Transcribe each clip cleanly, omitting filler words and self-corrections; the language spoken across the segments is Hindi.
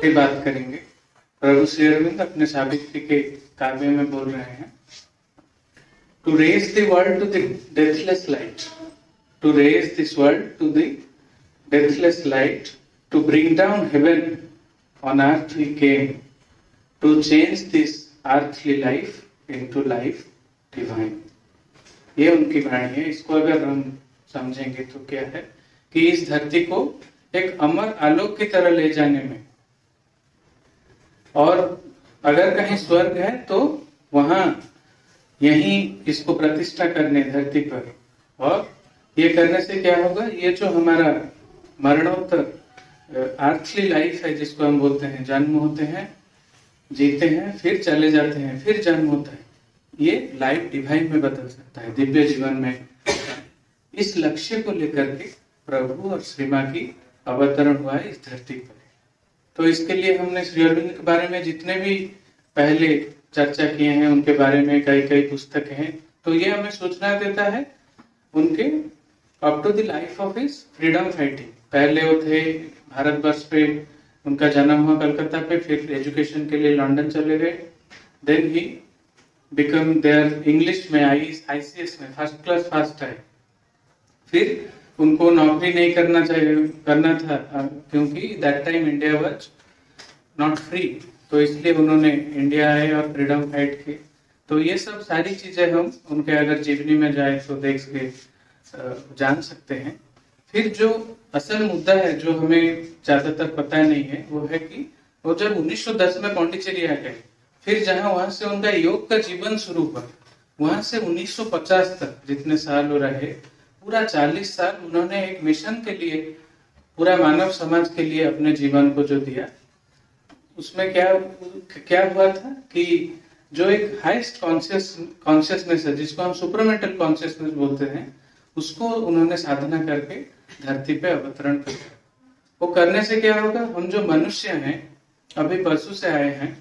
की बात करेंगे। प्रभु श्री अरविंद अपने सावित्री के काव्य में बोल रहे हैं, to raise the world to the deathless light, to raise this world to the deathless light, to bring down heaven on earth we came, to change this earthly life into life divine. ये उनकी वाणी है। इसको अगर हम समझेंगे तो क्या है कि इस धरती को एक अमर आलोक की तरह ले जाने में, और अगर कहीं स्वर्ग है तो वहां यहीं इसको प्रतिष्ठा करने धरती पर। और ये करने से क्या होगा, ये जो हमारा मरणोत्तर अर्थली लाइफ है जिसको हम बोलते हैं, जन्म होते हैं, जीते हैं, फिर चले जाते हैं, फिर जन्म होता है, ये लाइफ डिवाइन में बदल सकता है, दिव्य जीवन में। इस लक्ष्य को लेकर के प्रभु और श्री मां की अवतरण हुआ है इस धरती पर। तो इसके लिए हमने श्री अरविंद के बारे में जितने भी पहले चर्चा किए हैं उनके बारे में कई कई पुस्तकें हैं। तो ये हमें सूचना देता है उनके up to the life of his freedom fighting. पहले वो थे भारतवर्ष पे, उनका जन्म हुआ कलकत्ता पे, फिर एजुकेशन के लिए लंदन चले गए। Then he become there English में ICS में फर्स्ट क्लास फास्ट आए। फिर उनको नौकरी नहीं करना था क्योंकि that time India was not free, तो इसलिए उन्होंने इंडिया आए और फ्रीडम फाइट की। तो ये सब सारी चीजें हम उनके अगर जीवनी में जाए तो देख के जान सकते हैं। फिर जो असल मुद्दा है जो हमें ज्यादातर पता नहीं है वो है कि वो जब 1910 में पौंडीचेरी आ गए, फिर जहां वहां से उनका योग का जीवन शुरू हुआ, वहां से 1950 तक जितने साल वो रहे, पूरा 40 साल उन्होंने एक मिशन के लिए, पूरा मानव समाज के लिए अपने जीवन को जो दिया, उसमें क्या हुआ था कि जो एक हाईएस्ट कॉन्शियसनेस है जिसको हम सुपरमेंटल कॉन्शियसनेस बोलते हैं, उसको उन्होंने साधना करके धरती पे अवतरण किया। वो करने से क्या होगा, हम जो मनुष्य हैं अभी पशु से आए हैं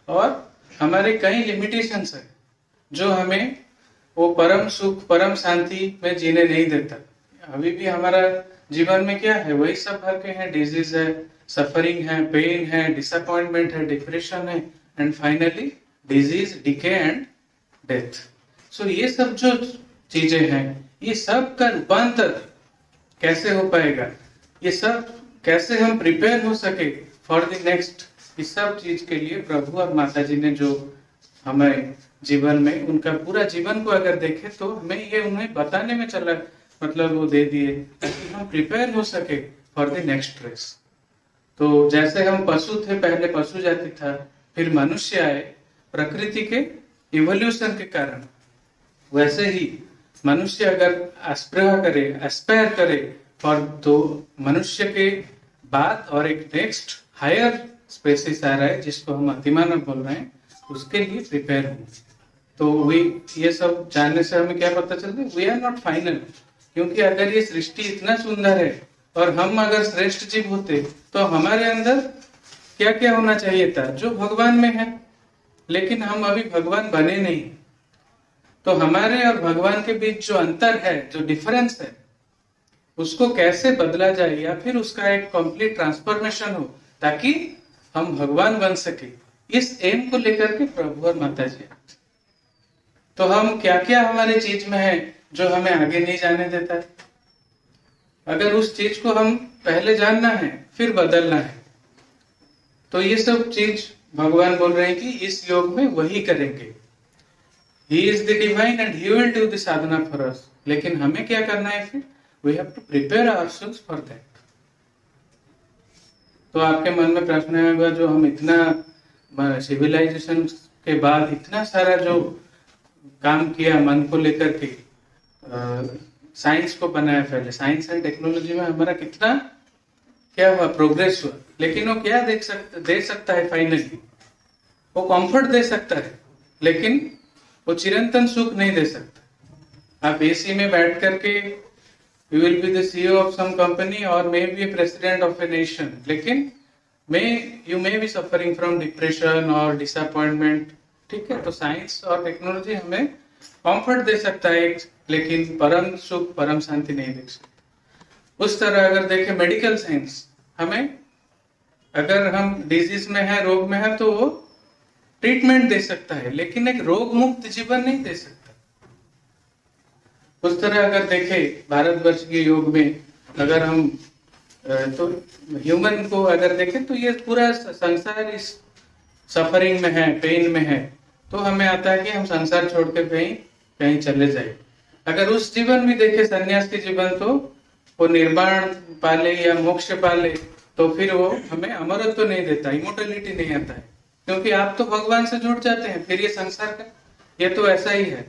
और हमारे कई लिमिटेशंस है जो हमें वो परम सुख परम शांति में जीने नहीं देता। अभी भी हमारा जीवन में क्या है, वही सब भर के हैं, डिजीज है, सफरिंग है, पेन है, डिसअपॉइंटमेंट है, डिप्रेशन है, and finally disease, decay and death. So ये सब जो चीजें हैं, ये सब का रूपांतर कैसे हो पाएगा, ये सब कैसे हम प्रिपेयर हो सके फॉर द नेक्स्ट, इस सब चीज के लिए प्रभु और माता जी ने जो हमें जीवन में उनका पूरा जीवन को अगर देखें तो हमें ये उन्हें बताने में चला, मतलब वो दे दिए ताकि हम प्रिपेयर हो सके फॉर द नेक्स्ट रेस। तो जैसे हम पशु थे, पहले पशु जाति था, फिर मनुष्य आए प्रकृति के इवोल्यूशन के कारण, वैसे ही मनुष्य अगर एस्पायर करे फॉर दो मनुष्य के बाद और एक नेक्स्ट हायर स्पेसिस आ रहा है जिसको हम अतिमानव बोल रहे हैं, उसके लिए प्रिपेयर हो। तो ये सब जानने से हमें क्या पता चलता है, वी आर नॉट फाइनल। क्योंकि अगर ये सृष्टि इतना सुंदर है और हम अगर श्रेष्ठ जीव होते तो हमारे अंदर क्या क्या होना चाहिए था जो भगवान में है, लेकिन हम अभी भगवान बने नहीं। तो हमारे और भगवान के बीच जो अंतर है, जो डिफरेंस है, उसको कैसे बदला जाए या फिर उसका एक कंप्लीट ट्रांसफॉर्मेशन हो ताकि हम भगवान बन सके, इस एम को लेकर के प्रभु और माता जी। तो हम क्या क्या हमारे चीज में है जो हमें आगे नहीं जाने देता है, अगर उस चीज को हम पहले जानना है फिर बदलना है, तो ये सब चीज भगवान बोल रहे हैं कि इस योग में वही करेंगे। He is the divine and he will do the sadhana for us. लेकिन हमें क्या करना है फिर, we have to prepare ourselves for that. तो आपके मन में प्रश्न आएगा, जो हम इतना सिविलाइजेशन के बाद इतना सारा जो काम किया मन को लेकर के, साइंस को बनाया, पहले साइंस एंड टेक्नोलॉजी में हमारा कितना क्या हुआ, प्रोग्रेस हुआ, लेकिन वो क्या दे सकता है फाइनली, वो कंफर्ट दे सकता है लेकिन वो चिरंतन सुख नहीं दे सकता। आप एसी में बैठ करके you will be the CEO of some company और may be president of a nation, लेकिन you may be suffering from depression और डिसअपॉइंटमेंट। ठीक है, तो साइंस और टेक्नोलॉजी हमें कंफर्ट दे सकता है लेकिन परम सुख परम शांति नहीं दे सकता। उस तरह अगर देखें मेडिकल साइंस, हमें अगर हम डिजीज में है, रोग में है, तो वो ट्रीटमेंट दे सकता है, लेकिन एक रोग मुक्त जीवन नहीं दे सकता। उस तरह अगर देखें भारतवर्ष के योग में, अगर हम तो ह्यूमन को अगर देखें तो ये पूरा संसार इस सफरिंग में है, पेन में है, तो हमें आता है कि हम संसार छोड़ के कहीं कहीं चले जाए। अगर उस जीवन भी देखे, सन्यास के जीवन, तो वो निर्वाण पाले या मोक्ष पाले, तो फिर वो हमें अमरत्व तो नहीं देता, इमोर्टलिटी नहीं आता है, क्योंकि आप तो भगवान से जुड़ जाते हैं। फिर ये संसार का ये तो ऐसा ही है।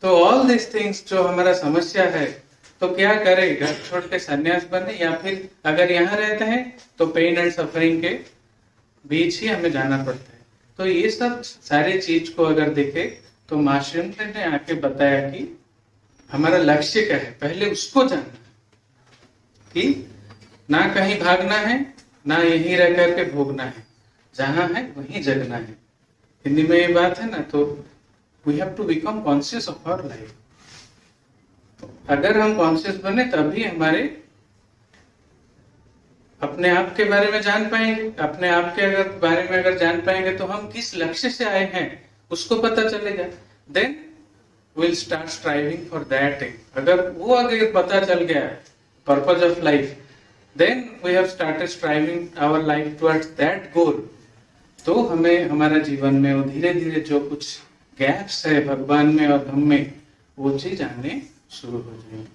तो ऑल दिस थिंग्स जो हमारा समस्या है, तो क्या करें, घर छोड़ के सन्यास बने, या फिर अगर यहाँ रहते हैं तो पेन एंड सफरिंग के बीच ही हमें जाना पड़ता है। तो ये सब सारी चीज को अगर देखे तो मां श्रीमती ने आके बताया कि हमारा लक्ष्य क्या है, पहले उसको जानना है कि ना कहीं भागना है, ना यहीं रह करके भोगना है, जहां है वहीं जगना है। हिंदी में ये बात है ना, तो we have to become conscious of our life. तो अगर हम कॉन्शियस बने तभी हमारे अपने आप के बारे में जान पाएंगे। अपने आप के अगर बारे में अगर जान पाएंगे तो हम किस लक्ष्य से आए हैं उसको पता चलेगा। Then will start striving for that thing. अगर वो अगर पता चल गया purpose of life, then we have started striving our life towards that goal. तो हमें हमारा जीवन में वो धीरे धीरे जो कुछ गैप्स है भगवान में और हम में, वो चीज आने शुरू हो जाएगी।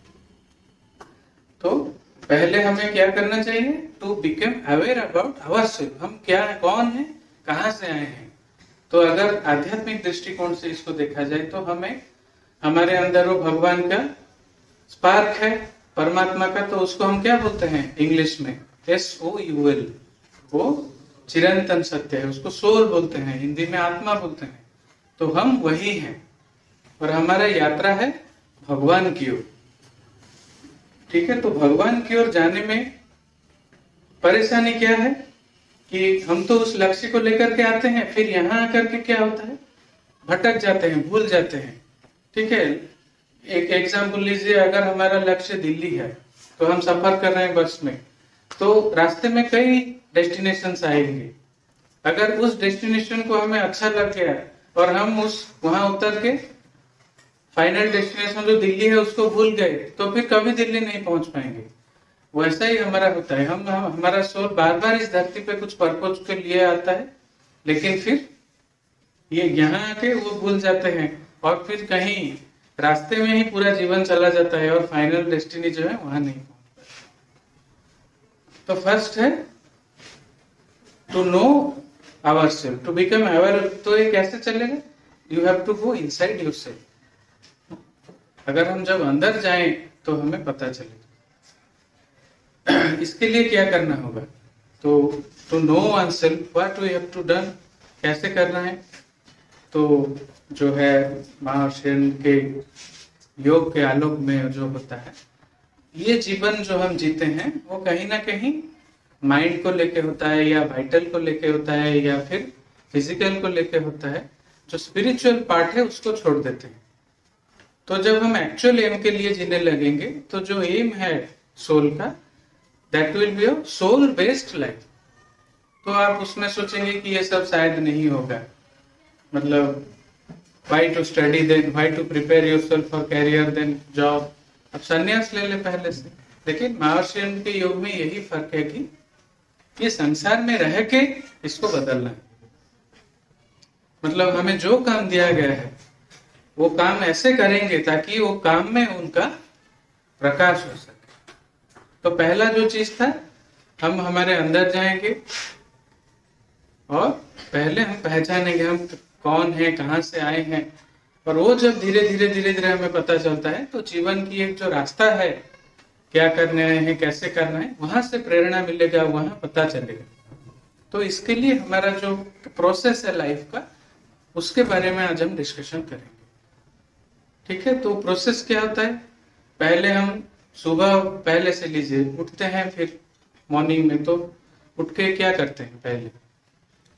तो पहले हमें क्या करना चाहिए, to become aware about ourself. हम क्या है, कौन है, कहाँ से आए हैं। तो अगर आध्यात्मिक दृष्टिकोण से इसको देखा जाए तो हमें हमारे अंदर वो भगवान का स्पार्क है, परमात्मा का, तो उसको हम क्या बोलते हैं इंग्लिश में, SOUL। वो चिरंतन सत्य है, उसको सोल बोलते हैं, हिंदी में आत्मा बोलते हैं। तो हम वही हैं और हमारा यात्रा है भगवान की ओर। ठीक है, तो भगवान की ओर जाने में परेशानी क्या है कि हम तो उस लक्ष्य को लेकर के आते हैं, फिर यहाँ आकर के क्या होता है, भटक जाते हैं, भूल जाते हैं। ठीक है, एक एग्जाम्पल लीजिए, अगर हमारा लक्ष्य दिल्ली है तो हम सफर कर रहे हैं बस में, तो रास्ते में कई डेस्टिनेशंस आएंगे। अगर उस डेस्टिनेशन को हमें अच्छा लग गया और हम उस वहां उतर के फाइनल डेस्टिनेशन जो दिल्ली है उसको भूल गए, तो फिर कभी दिल्ली नहीं पहुंच पाएंगे। वैसा ही हमारा होता है, हम हमारा सोल बार बार इस धरती पे कुछ पर्पज के लिए आता है, लेकिन फिर ये यहाँ आके वो भूल जाते हैं और फिर कहीं रास्ते में ही पूरा जीवन चला जाता है और फाइनल डेस्टिनी जो है वहां नहीं पहुंच पाता। तो फर्स्ट है to know ourself, to become aware. तो ये कैसे चलेगा, you have to go inside yourself. अगर हम जब अंदर जाएं तो हमें पता चलेगा। इसके लिए क्या करना होगा, तो to know oneself what we have to done, कैसे करना है। तो जो है महाशयन के योग के आलोक में जो होता है, ये जीवन जो हम जीते हैं वो कहीं ना कहीं माइंड को लेके होता है, या वाइटल को लेके होता है, या फिर फिजिकल को लेके होता है। जो स्पिरिचुअल पार्ट है उसको छोड़ देते हैं। तो जब हम एक्चुअल एम के लिए जीने लगेंगे, तो जो एम है सोल का, that will be a soul based life. तो आप उसमें सोचेंगे कि ये सब शायद नहीं होगा, मतलब why to study then, why to prepare yourself for career then job, अब संन्यास ले ले पहले से। लेकिन महर्षि के योग में यही फर्क है कि ये संसार में रह के इसको बदलना है। मतलब हमें जो काम दिया गया है वो काम ऐसे करेंगे ताकि वो काम में उनका प्रकाश हो सके। तो पहला जो चीज था, हम हमारे अंदर जाएंगे और पहले हम पहचानेंगे हम कौन है, कहाँ से आए हैं। और वो जब धीरे धीरे हमें पता चलता है, तो जीवन की एक जो रास्ता है, क्या करना है, कैसे करना है, वहां से प्रेरणा मिलेगा, वहां पता चलेगा। तो इसके लिए हमारा जो प्रोसेस है लाइफ का, उसके बारे में आज हम डिस्कशन करेंगे। ठीक है, तो प्रोसेस क्या होता है, पहले हम सुबह पहले से लीजिए उठते हैं, फिर मॉर्निंग में तो उठ के क्या करते हैं, पहले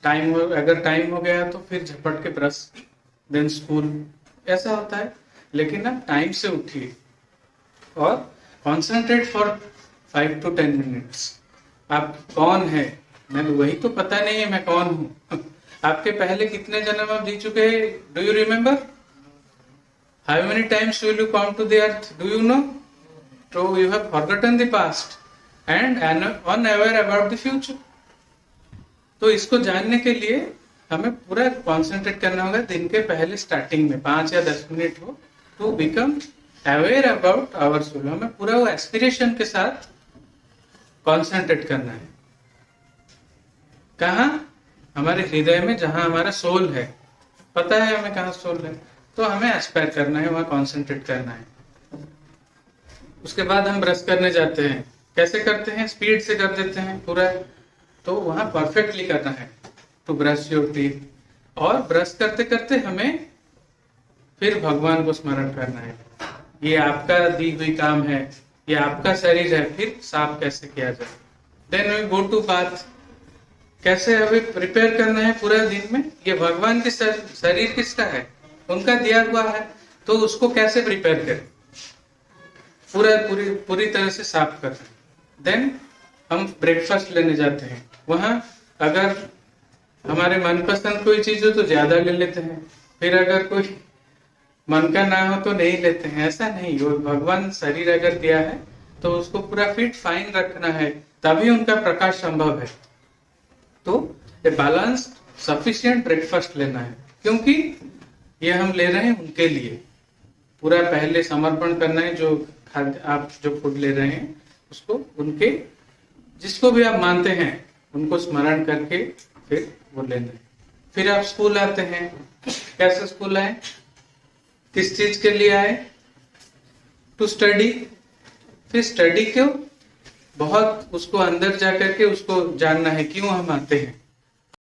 टाइम अगर टाइम हो गया तो फिर झपट के ब्रश, देन स्कूल, ऐसा होता है। लेकिन ना टाइम से उठिए और कॉन्सेंट्रेट फॉर 5 to 10 minutes। आप कौन है, मैं वही तो पता नहीं है मैं कौन हूँ। आपके पहले कितने जन्म आप जी चुके हैं, do you remember? How many times will you come to the earth, do you know? तो you have forgotten the past and unaware about the future. तो इसको जानने के लिए हमें पूरा कॉन्सेंट्रेट करना होगा दिन के पहले स्टार्टिंग में 5 या 10 मिनट हो, to become aware about our soul. हमें पूरा वो एस्पिरेशन के साथ कॉन्सेंट्रेट करना है। कहाँ? हमारे हृदय में, जहां हमारा सोल है। पता है हमें कहाँ सोल है, तो हमें एस्पायर करना है, वहां कॉन्सेंट्रेट करना है। उसके बाद हम ब्रश करने जाते हैं। कैसे करते हैं? स्पीड से कर देते हैं पूरा, तो वहां परफेक्टली करना है टू ब्रश योर टीथ। और ब्रश करते करते हमें फिर भगवान को स्मरण करना है। ये आपका दी हुई काम है, ये आपका शरीर है, फिर साफ कैसे किया जाए। Then we go to bath. कैसे हमें प्रिपेयर करना है पूरा दिन में? ये भगवान के शरीर किसका है? उनका दिया हुआ है, तो उसको कैसे प्रिपेयर करें? पूरी तरह से साफ करना है। देन हम ब्रेकफास्ट लेने जाते हैं। वहां अगर हमारे मनपसंद कोई चीज हो तो ज्यादा ले लेते हैं, फिर अगर कोई मन का ना हो तो नहीं लेते हैं। ऐसा नहीं, वो भगवान शरीर अगर दिया है तो उसको पूरा फिट फाइन रखना है, तभी उनका प्रकाश संभव है। तो ए बैलेंस्ड सफिशिएंट ब्रेकफास्ट लेना है, क्योंकि ये हम ले रहे हैं उनके लिए। पूरा पहले समर्पण करना है, जो खाद्य आप जो फूड ले रहे हैं उसको उनके, जिसको भी आप मानते हैं उनको स्मरण करके फिर वो लेना है। फिर आप स्कूल आते हैं। कैसे स्कूल आए? किस चीज के लिए आए? To study. फिर स्टडी क्यों? बहुत उसको अंदर जाकर के उसको जानना है क्यों हम आते हैं।